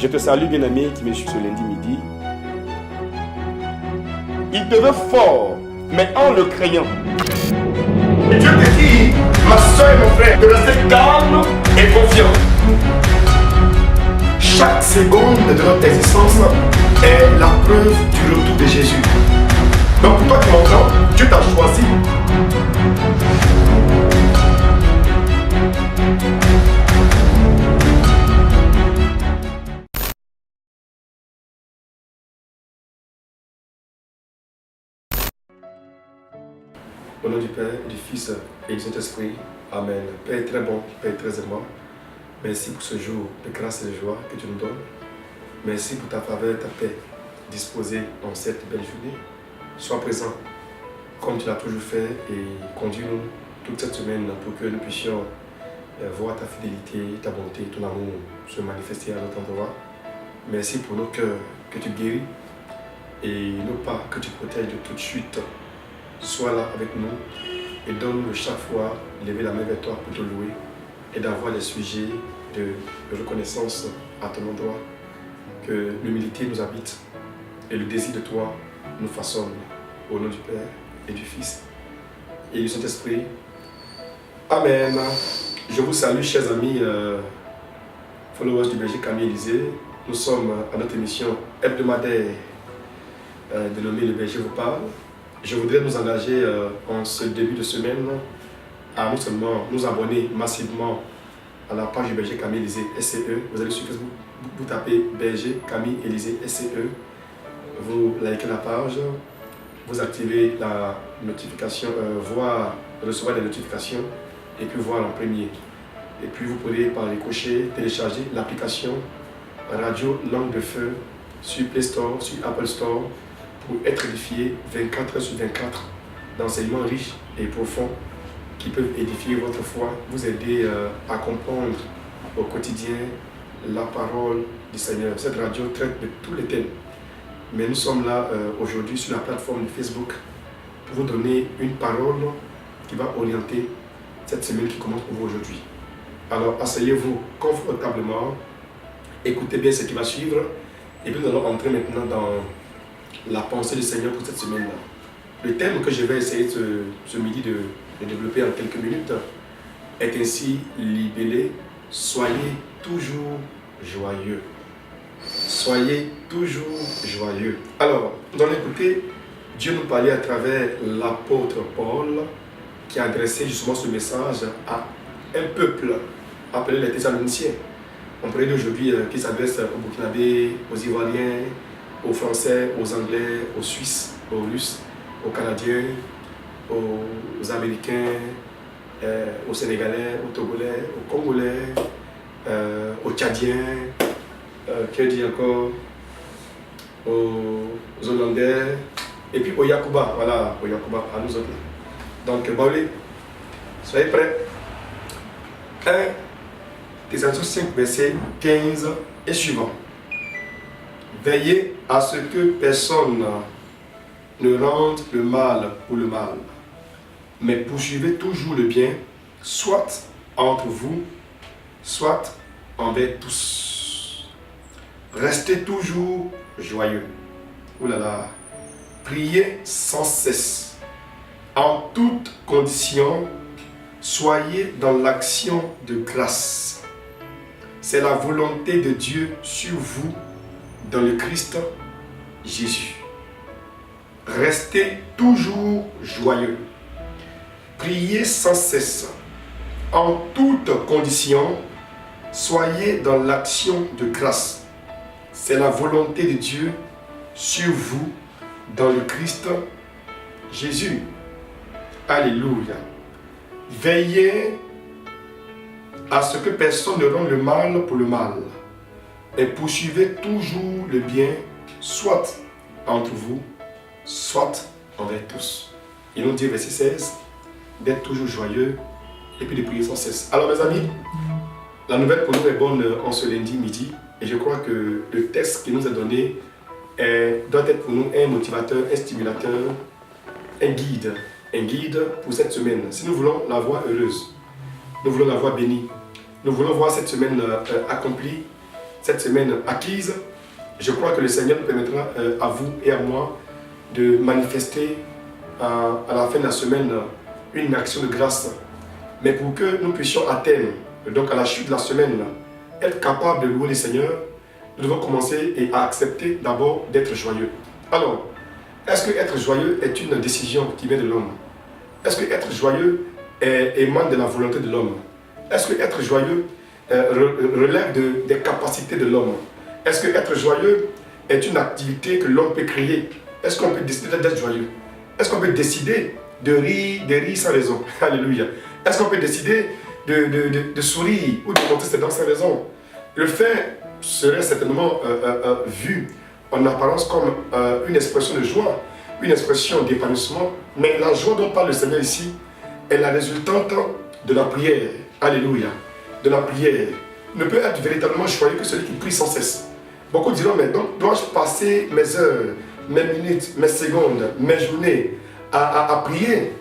Je te salue, bien-aimé, qui me suit ce lundi midi. Il te veut fort, mais en le craignant. Et Dieu te dit, ma soeur et mon frère, de rester calme et confiant. Chaque seconde de notre existence est la preuve du retour de Jésus. Donc pour toi qui m'entends, Dieu t'a choisi. Au nom du Père, du Fils et du Saint-Esprit, Amen. Père très bon, Père très aimant, merci pour ce jour de grâce et de joie que tu nous donnes. Merci pour ta faveur, ta paix disposée en cette belle journée. Sois présent comme tu l'as toujours fait et conduis-nous toute cette semaine pour que nous puissions voir ta fidélité, ta bonté, ton amour se manifester à notre endroit. Merci pour nos cœurs que tu guéris et nos pas que tu protèges de toute chute. Sois là avec nous et donne-nous chaque fois lever la main vers toi pour te louer et d'avoir des sujets de reconnaissance à ton endroit. Que l'humilité nous habite et le désir de toi nous façonne. Au nom du Père et du Fils et du Saint-Esprit. Amen. Je vous salue, chers amis, followers du berger Camille Élysée. Nous sommes à notre émission hebdomadaire dénommée Le berger vous parle. Je voudrais nous engager en ce début de semaine à non seulement nous abonner massivement à la page du berger Camille Élysée SCE. Vous allez sur Facebook, vous tapez berger Camille Élysée SCE. Vous likez la page, vous activez la notification, recevoir des notifications et puis voir en premier. Et puis vous pourrez par ricochet télécharger l'application Radio Langue de Feu sur Play Store, sur Apple Store pour être édifié 24 heures sur 24 d'enseignements riches et profonds qui peuvent édifier votre foi, vous aider à comprendre au quotidien la parole du Seigneur. Cette radio traite de tous les thèmes. Mais nous sommes là aujourd'hui sur la plateforme de Facebook pour vous donner une parole qui va orienter cette semaine qui commence pour vous aujourd'hui. Alors asseyez-vous confortablement, écoutez bien ce qui va suivre et puis nous allons entrer maintenant dans la pensée du Seigneur pour cette semaine-là. Le thème que je vais essayer ce midi de développer en quelques minutes est ainsi libellé « Soyez toujours joyeux ». Soyez toujours joyeux. Alors, nous allons écouter Dieu nous parler à travers l'apôtre Paul qui a adressé justement ce message à un peuple appelé les Thessaloniciens. On pourrait dire aujourd'hui qu'il s'adresse aux Burkinabés, aux Ivoiriens, aux Français, aux Anglais, aux Suisses, aux Russes, aux Canadiens, aux Américains, aux Sénégalais, aux Togolais, aux Congolais, aux Tchadiens, qui dit encore, aux Hollandais, et puis aux Yakuba, voilà, aux Yakuba, à nous autres. Donc, Baoulé, soyez prêts. 1 Thessaloniciens 5, verset 15 et suivant. Veillez à ce que personne ne rende le mal pour le mal, mais poursuivez toujours le bien, soit entre vous, soit envers tous. Restez toujours joyeux. Ouh là là. Priez sans cesse. En toute condition, soyez dans l'action de grâce. C'est la volonté de Dieu sur vous dans le Christ Jésus. Restez toujours joyeux. Priez sans cesse. En toute condition, soyez dans l'action de grâce. C'est la volonté de Dieu sur vous dans le Christ Jésus. Alléluia. Veillez à ce que personne ne rende le mal pour le mal, et poursuivez toujours le bien, soit entre vous, soit envers tous. Il nous dit, verset 16, d'être toujours joyeux et puis de prier sans cesse. Alors mes amis, la nouvelle pour nous est bonne en ce lundi midi, et je crois que le texte qui nous est donné doit être pour nous un motivateur, un stimulateur, un guide pour cette semaine. Si nous voulons la voir heureuse, nous voulons la voir bénie, nous voulons voir cette semaine accomplie cette semaine acquise, je crois que le Seigneur nous permettra à vous et à moi de manifester à la fin de la semaine une action de grâce. Mais pour que nous puissions atteindre, donc à la chute de la semaine, être capable de louer le Seigneur, nous devons commencer à accepter d'abord d'être joyeux. Alors, est-ce que être joyeux est une décision qui vient de l'homme? Est-ce que être joyeux émane de la volonté de l'homme? Est-ce que être joyeux relève des capacités de l'homme? Est-ce que être joyeux est une activité que l'homme peut créer? Est-ce qu'on peut décider d'être joyeux? Est-ce qu'on peut décider de rire sans raison? Alléluia. Est-ce qu'on peut décider de sourire ou de monter ses dents sans raison? Le fait serait certainement vu en apparence comme une expression de joie, une expression d'épanouissement, mais la joie dont parle le Seigneur ici est la résultante de la prière. Alléluia. De la prière. Ne peut être véritablement joyeux que celui qui prie sans cesse. Beaucoup diront, mais donc dois-je passer mes heures, mes minutes, mes secondes, mes journées à prier?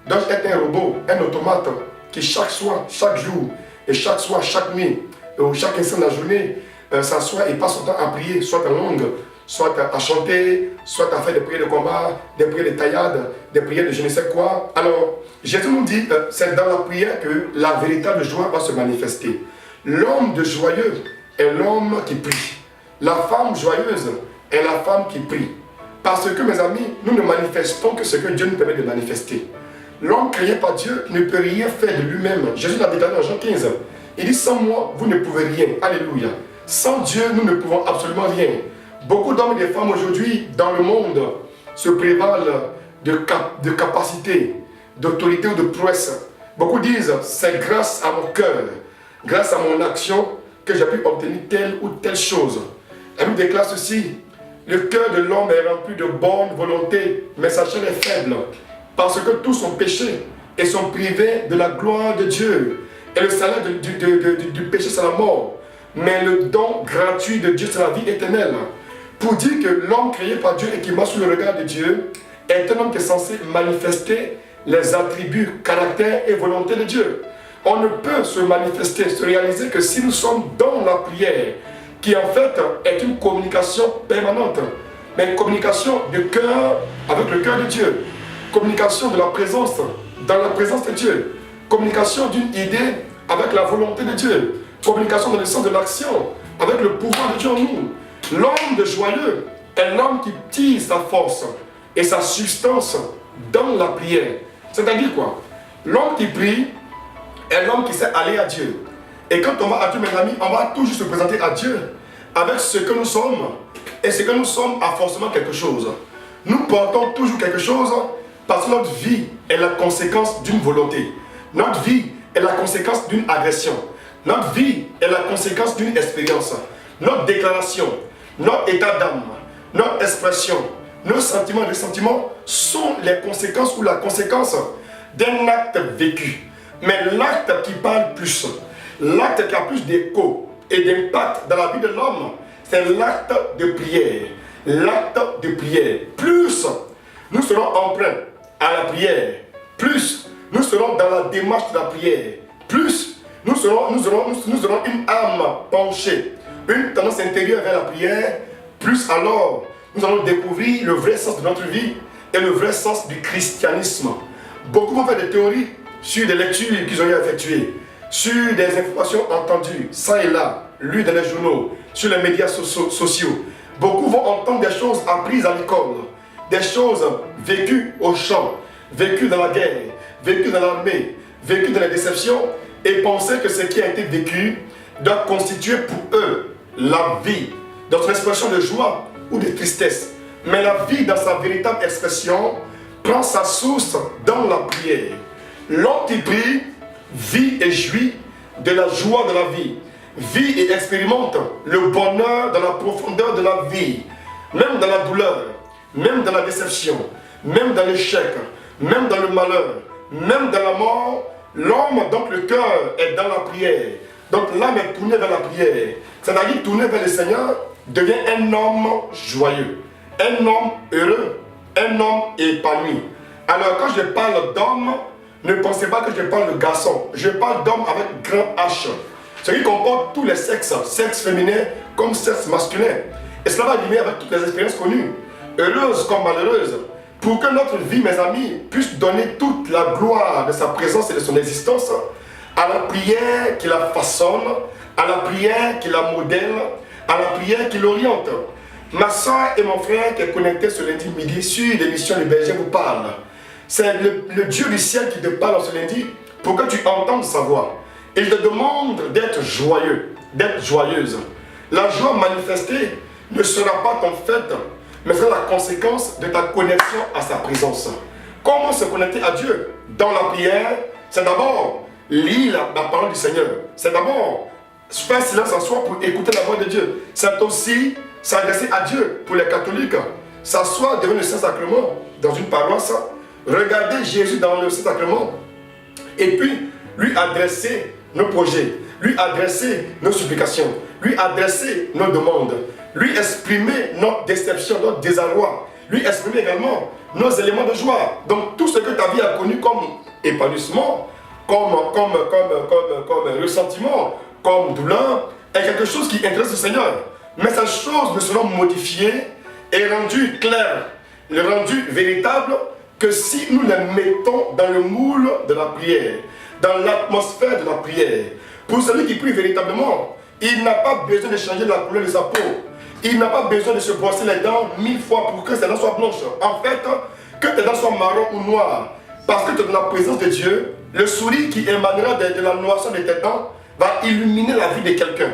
Dois-je être un robot, un automate qui chaque soir, chaque jour, et chaque soir, chaque nuit, ou chaque instant de la journée, s'assoit et passe son temps à prier, soit en langue, soit à chanter, soit à faire des prières de combat, des prières de taillade, des prières de je ne sais quoi. Alors, Jésus nous dit, c'est dans la prière que la véritable joie va se manifester. L'homme de joyeux est l'homme qui prie. La femme joyeuse est la femme qui prie. Parce que, mes amis, nous ne manifestons que ce que Dieu nous permet de manifester. L'homme créé par Dieu ne peut rien faire de lui-même. Jésus l'a déclaré dans Jean 15. Il dit, sans moi, vous ne pouvez rien. Alléluia. Sans Dieu, nous ne pouvons absolument rien. Beaucoup d'hommes et de femmes aujourd'hui dans le monde se prévalent de capacité, d'autorité ou de prouesse. Beaucoup disent, c'est grâce à mon cœur, grâce à mon action que j'ai pu obtenir telle ou telle chose. Elle nous déclare ceci, le cœur de l'homme est rempli de bonne volonté, mais sa chair est faible, parce que tous sont péchés et sont privés de la gloire de Dieu. Et le salaire du péché, c'est la mort. Mais le don gratuit de Dieu, c'est la vie éternelle. Pour dire que l'homme créé par Dieu et qui marche sous le regard de Dieu est un homme qui est censé manifester les attributs, caractère et volonté de Dieu. On ne peut se manifester, se réaliser que si nous sommes dans la prière, qui en fait est une communication permanente, mais une communication de cœur avec le cœur de Dieu, communication de la présence, dans la présence de Dieu, communication d'une idée avec la volonté de Dieu, communication dans le sens de l'action, avec le pouvoir de Dieu en nous. L'homme de joyeux est l'homme qui tire sa force et sa substance dans la prière. C'est-à-dire quoi? L'homme qui prie est l'homme qui sait aller à Dieu. Et quand on va à Dieu, mes amis, on va toujours se présenter à Dieu avec ce que nous sommes. Et ce que nous sommes a forcément quelque chose. Nous portons toujours quelque chose parce que notre vie est la conséquence d'une volonté. Notre vie est la conséquence d'une agression. Notre vie est la conséquence d'une expérience. Notre déclaration, notre état d'âme, notre expression, nos sentiments et ressentiments sont les conséquences ou la conséquence d'un acte vécu. Mais l'acte qui parle plus, l'acte qui a plus d'écho et d'impact dans la vie de l'homme, c'est l'acte de prière. L'acte de prière. Plus nous serons emprunts à la prière, plus nous serons dans la démarche de la prière, plus nous aurons une âme penchée, une tendance intérieure vers la prière, plus alors nous allons découvrir le vrai sens de notre vie et le vrai sens du christianisme. Beaucoup vont faire des théories sur des lectures qu'ils ont effectuées, sur des informations entendues, ça et là, lues dans les journaux, sur les médias sociaux. Beaucoup vont entendre des choses apprises à l'école, des choses vécues au champ, vécues dans la guerre, vécues dans l'armée, vécues dans les déceptions, et penser que ce qui a été vécu doit constituer pour eux la vie, dans son expression de joie ou de tristesse. Mais la vie dans sa véritable expression prend sa source dans la prière. L'homme qui prie vit et jouit de la joie de la vie, vit et expérimente le bonheur dans la profondeur de la vie, même dans la douleur, même dans la déception, même dans l'échec, même dans le malheur, même dans la mort. L'homme, donc le cœur, est dans la prière. Donc l'âme est tournée vers la prière. C'est-à-dire tournée vers le Seigneur, devient un homme joyeux, un homme heureux, un homme épanoui. Alors quand je parle d'homme, ne pensez pas que je parle de garçon. Je parle d'homme avec grand H. Ce qui comporte tous les sexes, sexe féminin comme sexe masculin. Et cela va arriver avec toutes les expériences connues, heureuses comme malheureuses, pour que notre vie, mes amis, puisse donner toute la gloire de sa présence et de son existence à la prière qui la façonne, à la prière qui la modèle, à la prière qui l'oriente. Ma soeur et mon frère qui est connecté ce lundi midi sur l'émission Le Berger vous parle. C'est le Dieu du ciel qui te parle ce lundi pour que tu entendes sa voix. Il te demande d'être joyeux, d'être joyeuse. La joie manifestée ne sera pas ton fait, mais sera la conséquence de ta connexion à sa présence. Comment se connecter à Dieu? Dans la prière, c'est d'abord lire la parole du Seigneur. C'est d'abord faire silence en soi pour écouter la voix de Dieu. C'est aussi s'adresser à Dieu pour les catholiques. S'asseoir devant le Saint-Sacrement dans une paroisse, regarder Jésus dans le Saint-Sacrement et puis lui adresser nos projets, lui adresser nos supplications, lui adresser nos demandes, lui exprimer notre déception, notre désarroi, lui exprimer également nos éléments de joie. Donc tout ce que ta vie a connu comme épanouissement, comme ressentiment, comme douleur, est quelque chose qui intéresse le Seigneur. Mais ces choses ne seront modifiées et rendues claires, rendues véritables, que si nous les mettons dans le moule de la prière, dans l'atmosphère de la prière. Pour celui qui prie véritablement, il n'a pas besoin de changer la couleur de sa peau. Il n'a pas besoin de se brosser les dents 1000 fois pour que ses dents soient blanches. En fait, que tes dents soient marron ou noires, parce que tu es dans la présence de Dieu, le sourire qui émanera de la noirceur de tes dents va illuminer la vie de quelqu'un.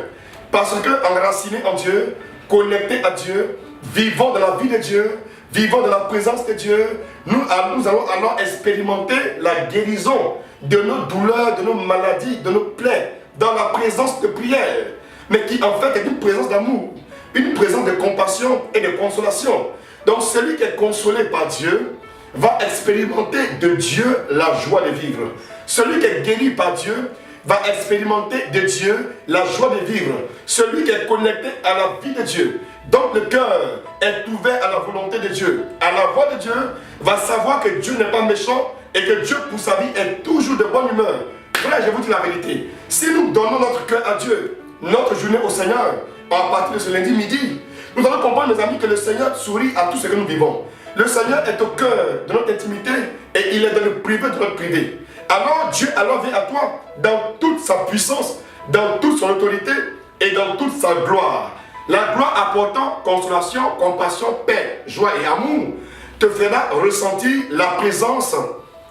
Parce que enraciné en Dieu, connecté à Dieu, vivant dans la vie de Dieu, vivant dans la présence de Dieu, nous allons alors expérimenter la guérison de nos douleurs, de nos maladies, de nos plaies, dans la présence de prière, mais qui en fait est une présence d'amour, une présence de compassion et de consolation. Donc celui qui est consolé par Dieu va expérimenter de Dieu la joie de vivre. Celui qui est guéri par Dieu va expérimenter de Dieu la joie de vivre. Celui qui est connecté à la vie de Dieu, donc le cœur est ouvert à la volonté de Dieu, à la voix de Dieu, va savoir que Dieu n'est pas méchant et que Dieu pour sa vie est toujours de bonne humeur. Frère, je vous dis la vérité, si nous donnons notre cœur à Dieu, notre journée au Seigneur, à partir de ce lundi midi, nous allons comprendre, mes amis, que le Seigneur sourit à tout ce que nous vivons. Le Seigneur est au cœur de notre intimité et il est dans le privé de notre privé. Alors Dieu vient à toi dans toute sa puissance, dans toute son autorité et dans toute sa gloire. La gloire apportant consolation, compassion, paix, joie et amour te fera ressentir la présence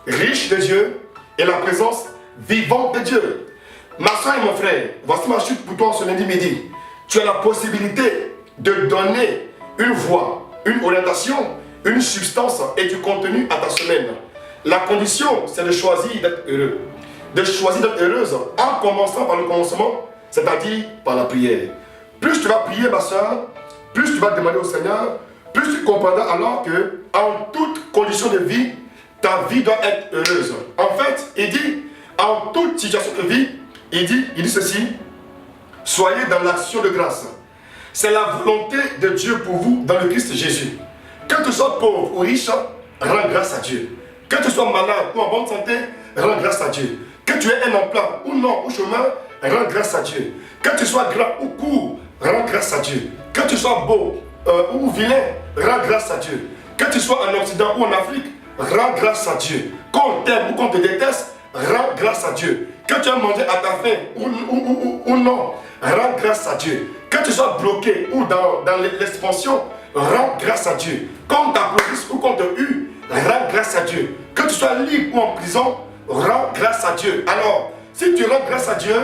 riche de Dieu et la présence vivante de Dieu. Ma soeur et mon frère, voici ma chute pour toi ce lundi midi. Tu as la possibilité de donner une voix, une orientation, une substance et du contenu à ta semaine. La condition, c'est de choisir d'être heureux. De choisir d'être heureuse en commençant par le commencement, c'est-à-dire par la prière. Plus tu vas prier, ma soeur, plus tu vas demander au Seigneur, plus tu comprendras alors que en toute condition de vie, ta vie doit être heureuse. En fait, il dit, en toute situation de vie, il dit ceci, soyez dans l'action de grâce. C'est la volonté de Dieu pour vous dans le Christ Jésus. Que tu sois pauvre ou riche, rends grâce à Dieu. Que tu sois malade ou en bonne santé, rends grâce à Dieu. Que tu aies un emploi ou non, ou chemin, rends grâce à Dieu. Que tu sois grand ou court, rends grâce à Dieu. Que tu sois beau ou vilain, rends grâce à Dieu. Que tu sois en Occident ou en Afrique, rends grâce à Dieu. Qu'on t'aime ou qu'on te déteste, rends grâce à Dieu. Que tu as mangé à ta faim ou non, rends grâce à Dieu. Que tu sois bloqué ou dans l'expansion, rends grâce à Dieu. Qu'on t'applaudisse ou qu'on te hue, rends grâce à Dieu. Que tu sois libre ou en prison, rends grâce à Dieu. Alors, si tu rends grâce à Dieu,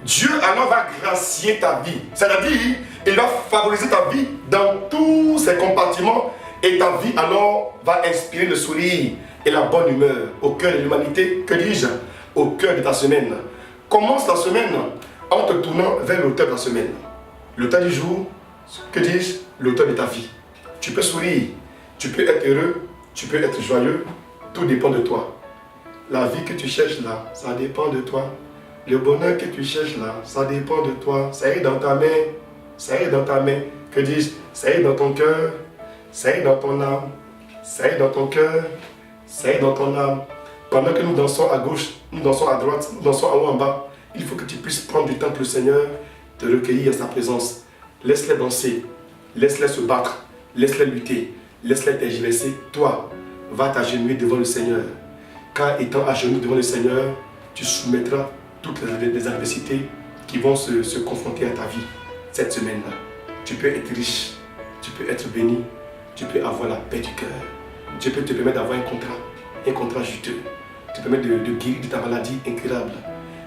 Dieu alors va gracier ta vie. C'est-à-dire, il va favoriser ta vie dans tous ses compartiments et ta vie alors va inspirer le sourire et la bonne humeur au cœur de l'humanité. Que dis-je? Au cœur de ta semaine. Commence ta semaine en te tournant vers l'auteur de la semaine. L'auteur du jour, que dis-je? L'auteur de ta vie. Tu peux sourire, tu peux être heureux, tu peux être joyeux, tout dépend de toi. La vie que tu cherches là, ça dépend de toi. Le bonheur que tu cherches là, ça dépend de toi. Ça est dans ta main, ça est dans ta main. Que dis-je? Ça est dans ton cœur, ça est dans ton âme, ça est dans ton cœur, ça est dans ton âme. Pendant que nous dansons à gauche, nous dansons à droite, nous dansons en haut en bas, il faut que tu puisses prendre du temps pour le Seigneur, te recueillir à sa présence. Laisse-les danser, laisse-les se battre, laisse-les lutter, laisse-les tergiverser. Toi, va t'agenouiller devant le Seigneur. Car étant agenouillé devant le Seigneur, tu soumettras toutes les adversités qui vont se confronter à ta vie cette semaine-là. Tu peux être riche, tu peux être béni, tu peux avoir la paix du cœur. Dieu peut te permettre d'avoir un contrat juteux. Te permettre de guérir de ta maladie incurable.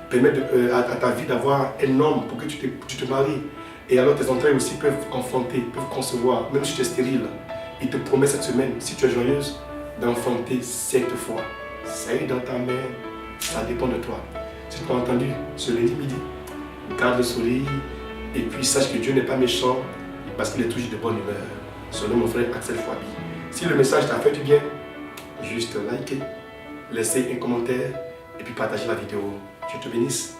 Permettre à ta vie d'avoir un homme pour que tu te maries. Et alors tes entrailles aussi peuvent enfanter, peuvent concevoir, même si tu es stérile. Il te promet cette semaine, si tu es joyeuse, d'enfanter 7 fois. Ça est dans ta main, ça dépend de toi. Si tu as entendu ce lundi midi, garde le soleil et puis sache que Dieu n'est pas méchant parce qu'il est toujours de bonne humeur. Son nom, mon frère Axel Fouabi. Si le message t'a fait du bien, juste likez, laissez un commentaire et puis partagez la vidéo. Dieu te bénisse.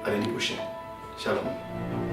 À lundi prochain. Shalom.